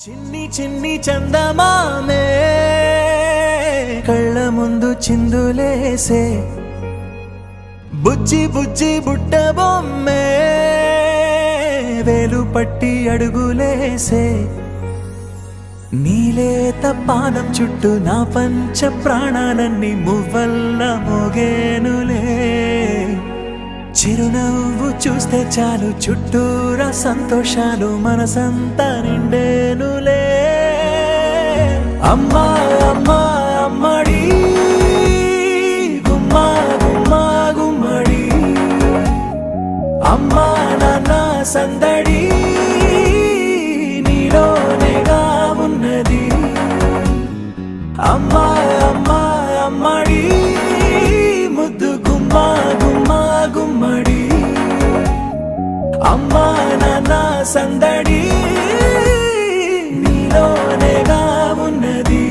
చిన్ని చిన్ని చందమామే కళ్ళ ముందు చిందులేసే బుజ్జి బుజ్జి బుట్ట బొమ్మే వేలు పట్టి అడుగులేసే నీలేత పాదం చుట్టూ నా పంచ ప్రాణాలన్నీ మువ్వల్ల మోగేనులే చిరునవ్వు చూస్తే చాలు చుట్టూరా సంతోషాలు మనసంతా నిండేనులే అమ్మా అమ్మా అమ్మడి గుమ్మా గుమ్మా గుమ్మడి అమ్మా నాన్న సందడి నీలోనేగా ఉన్నది అమ్మా అమ్మా అమ్మడి ముద్దు గుమ్మా గుమ్మా గుమ్మడి అమ్మా నాన్న సందడి నీలోనేగా ఉన్నది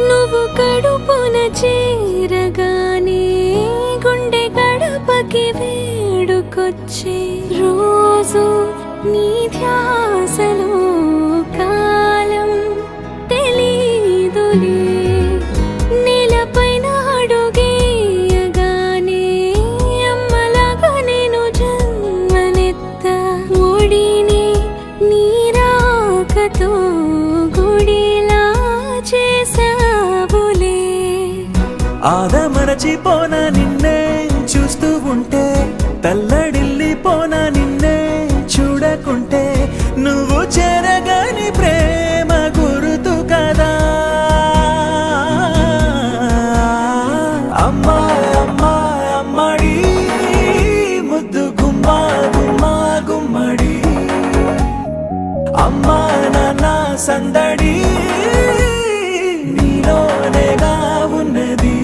నువ్వు కడుపున చేరగానే గుండె గడపకి వేడుకొచ్చే రోజు నీ ధ్యాసలో కాలం తెలీదులే నేలపైన అడుగేయగానే అమ్మలాగా నేను జన్మనెత్త ఒడిని నీ రాకతో గుడిలా చేసావులే ఆదమరచిపోన నిన్నే చూస్తూ ఉంటే తల్లడిల్లిపోన నిన్నే చూడకుంటే నువ్వు చెరగని ప్రేమ గురుతు కదా అమ్మా అమ్మా అమ్మడి ముద్దు గుమ్మా గుమ్మా గుమ్మడి అమ్మా నాన్న సందడి నీలోనేగా ఉన్నది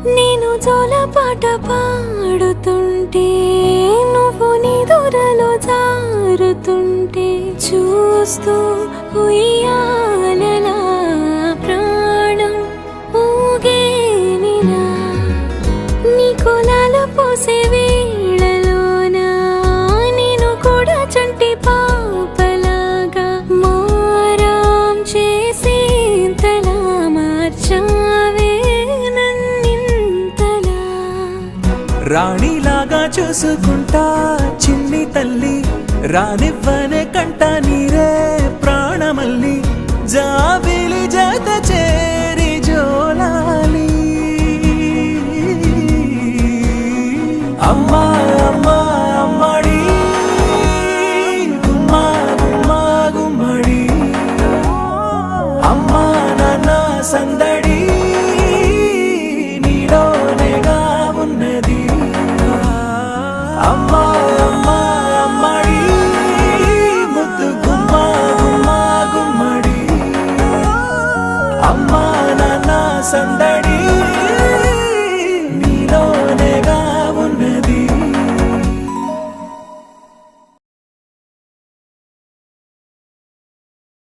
నేను జోలపాట పాడుతుంటే నువ్వు నిదురలో జారుతుంటే చూస్తూ ఉయ్యాలలా ప్రాణం ఊగేనిలా నీ కొలాల పోసే వేళలోన నేను కూడా చంటి పాపలాగా మారాం చేసేంతలా మార్చావే నన్నింతలా రాణిలాగా చూసుకుంటా చిన్ని తల్లి రానివ్వనే కంట నీరే ప్రాణమల్లి జాబిలి జత చేరి జోలాలి అమ్మా అమ్మా అమ్మడి గుమ్మా గుమ్మా గుమ్మడి అమ్మా నాన్న సందడి నీలోనేగా ఉన్నది అమ్మా అమ్మా అమ్మడి ముద్దు గుమ్మా గుమ్మా గుమ్మడి అమ్మా నాన్న సందడి